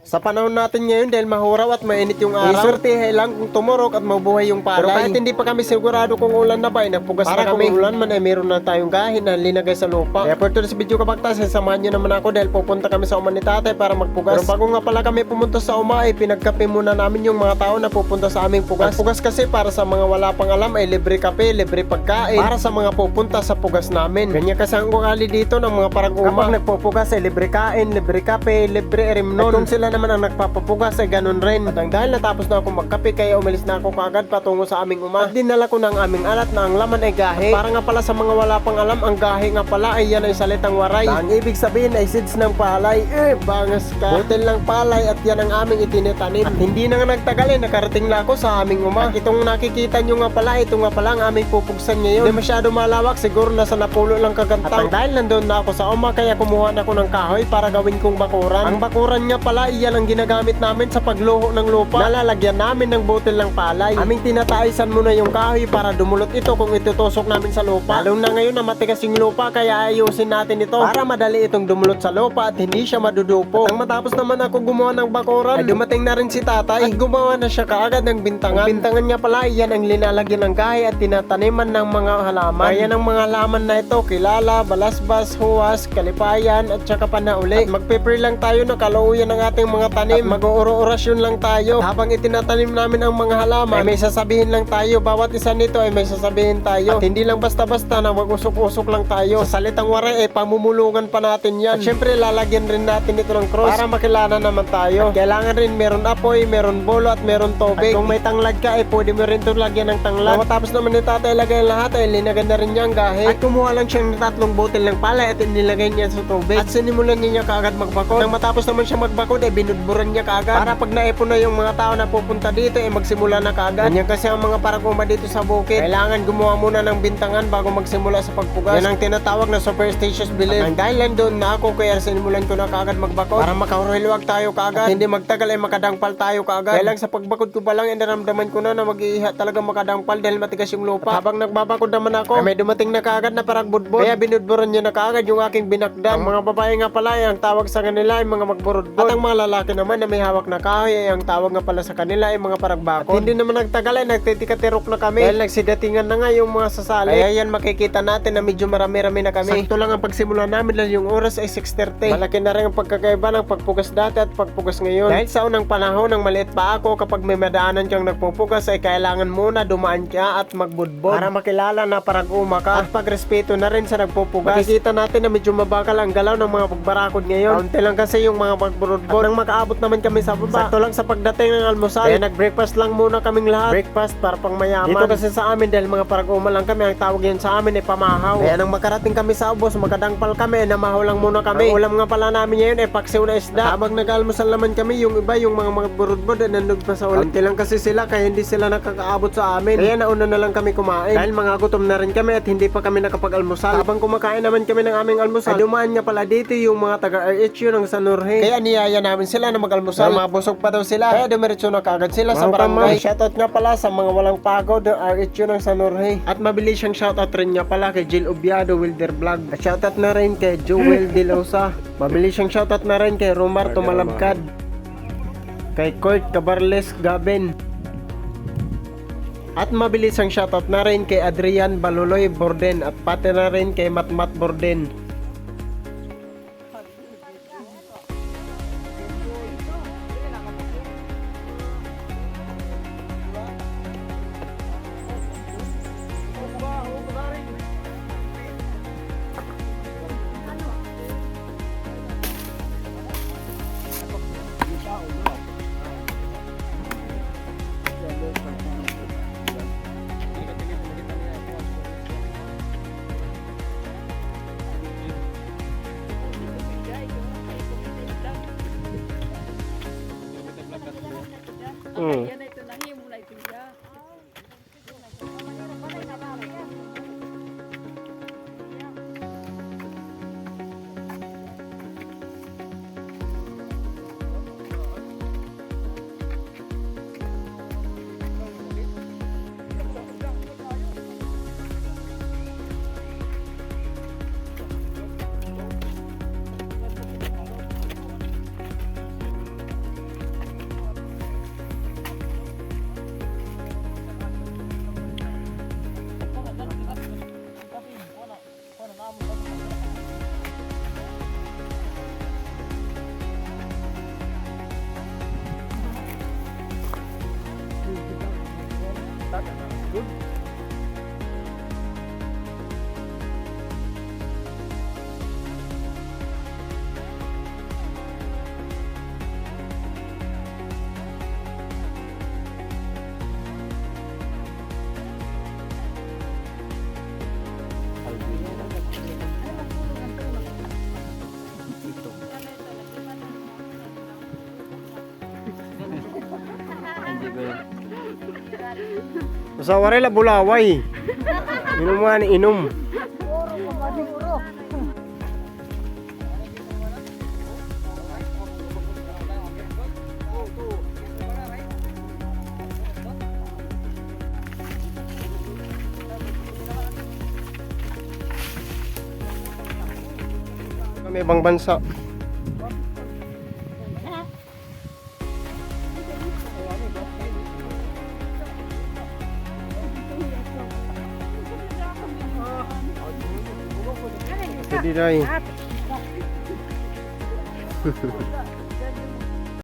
Sa panahon natin ngayon dahil mahuraw at mainit yung araw, isortihe lang kung tumurok at mabuhay yung palay. Pero kahit hindi pa kami sigurado kung ulan na ba, ay nagpugas na kami. Kung ulan man ay meron na tayong gahin na linagay sa lupa. Kaya for today's video kabaktas, samahan nyo naman ako dahil pupunta kami sa uma ni tatay para magpugas. Pero bago nga pala kami pumunta sa uma ay pinagkape muna namin yung mga tao na pupunta sa aming pugas. Pugas kasi para sa mga wala pang alam ay libre kape, libre pagkain para sa mga pupunta sa pugas namin. Ganyan kasi ang ugali dito ng mga parang-uma. Kapag nagpupugas ay libre kain, libre kape, libre erimnon. At kung sila naman ang nagpapapugas ay ganun rin. At dahil natapos na ako magkape kaya umalis na ako kaagad patungo sa aming uma. At dinala ko ng aming alat na ang laman ay gahe. At para nga pala sa mga wala pang alam, ang gahe nga pala ay yan ay salitang waray. Ang ibig sabihin ay seeds ng palay. Bangas ka. Butil ng palay at yan ang aming itinitanim. At hindi na nga nagtagal nakarating na ako sa aming uma. At itong nakikita nyo nga pala, ito nga pala ang aming pupugsan ngayon. Hindi masyado malawak, siguro nasa napulo lang kagantang. At dahil nandun na ako sa uma kaya kumuha na ako ng kahoy para gawin kong bakuran. Ang bakuran nga pala iyan ang ginagamit namin sa pagluho ng lupa. Nalalagyan namin ng butil ng palay. Aming tinataisan muna yung kahoy para dumulot ito kung itutusok namin sa lupa. Lalo na ngayon na matigas yung lupa kaya ayusin natin ito para madali itong dumulot sa lupa at hindi siya madudupo. Nang matapos naman ako gumawa ng bakuran ay dumating na rin si tatay at gumawa na siya kaagad ng bintangan. Ang bintangan niya pala iyan ang linalagyan ng kahoy at tinataniman ng mga halaman. Kaya ng mga halaman na ito kilala, balasbas, huwas, kalipayan at saka panauli. At magpe-pray lang tayo na kaluuyan ng ating mga tanim. Mag-oorasyon lang tayo habang itinatanim namin ang mga halaman ay may sasabihin lang tayo. Bawat isa nito ay may sasabihin tayo at hindi lang basta-basta na wag usok-usok lang tayo. Sa salitang waray ay pamumulungan pa natin yan. At syempre lalagyan rin natin ito ng cross para makilala naman tayo. At kailangan rin meron apoy, meron bolo at meron tubig. At kung may tanglad ka ay pwede mo rin ito lagyan ng tanglad. Matapos naman ni tatay ilagay lahat ay linagay na rin niya ang gahe at kumuha lang siyang tatlong butil ng palay at inilagay niya sa tubig at sinimulan niya kaagad magbakod. Nang matapos naman siya magbakod ay binudburan niya kaagad para pag naipon na yung mga tao na pupunta dito ay magsimula na kaagad. Ganyan kasi ang mga paraguma dito sa bukid. Kailangan gumawa muna ng bintangan bago magsimula sa pagpugas. Yan ang tinatawag na superstitious belief. Ang dahilan doon na ako kaya sinimulan ko na kaagad magbakod para makahulwag tayo kaagad. At hindi magtagal ay makadangpal tayo kaagad. Kaya lang sa pagbakod ko pa lang ay naramdaman ko na mag-iiha talaga makadangpal dahil matigas yung lupa. At habang nagbabakod naman ako ay may dumating na kaagad na parang budbod. Kaya binudburan niya na kaagad yung aking binakdan. Ang mga babae nga pala ay ang tawag sa kanila ay mga magburudbod. At ang mga lalaki naman na may hawak na kahoy ay ang tawag nga pala sa kanila ay mga paragbakod. At hindi naman nagtagal ay nagtitikatirok na kami dahil nagsidatingan na nga yung mga sasali. Kaya yan makikita natin na medyo marami-rami na kami. Sakto lang ang pagsimula namin dahil yung oras ay 6:30. Malaki na rin ang pagkakaiba ng pagpugas dati at pagpugas ngayon. Dahil sa unang panahon ng maliit pa ako kapag may madaanan kang nagpupugas ay kailangan muna dumaan ka at magbudbod para makilala na parag-uma ka at pagrespeto na rin sa nagpupugas. Makikita natin na medyo mabakal ang galaw ng mga pagbarakod ngayon. Kaunti lang kasi yung mga pagbudbod. Nang makaabot naman kami sa baba, sakto lang sa pagdating ng almusal. Kaya nag-breakfast lang muna kaming lahat. Breakfast para pang mayaman. Dito kasi sa amin dahil mga parag-uma lang kami, ang tawag yan sa amin ay pamahaw. Kaya nang makarating kami sa ubos, makadangpal kami, namahaw lang muna kami. Ang ulam nga pala namin ngayon ay paksiw na isda. Habang nag-almusal naman kami, yung iba yung mga burudbod ay nandun pa sa ulit. Kaunti lang kasi sila kaya hindi sila nakakaabot sa amin. Kaya nauna na lang kami kumain. Dahil mga gutom na rin kami at hindi pa kami nakapag-almusal. Habang kumakain naman kami ng aming almusal, ay dumaan nga pala dito yung mga taga-RHU ng San Jorge. Kaya niyaya namin sila na mag-almusal. Mabusog pa daw sila. Kaya dumiretso na kaagad sila sa barangay. Shoutout nga pala sa mga walang pagod ng RHU ng San Jorge. At mabilis siyang shoutout rin nga pala kay Jill Obiado Wilder Vlog. At shoutout na rin kay Joel Dilosa. Mabilis siyang shoutout na rin kay Romar Tumalabkad. Kay Court Cabarles Gaben. At mabilis ang shoutout na rin kay Adrian Baluloy Borden at pati na rin kay Matmat Borden. Yan na ito nahimo na ito siya. Sa warela bulaway. Inom nga ni inom. Kami ibang bansa. Jadi dah.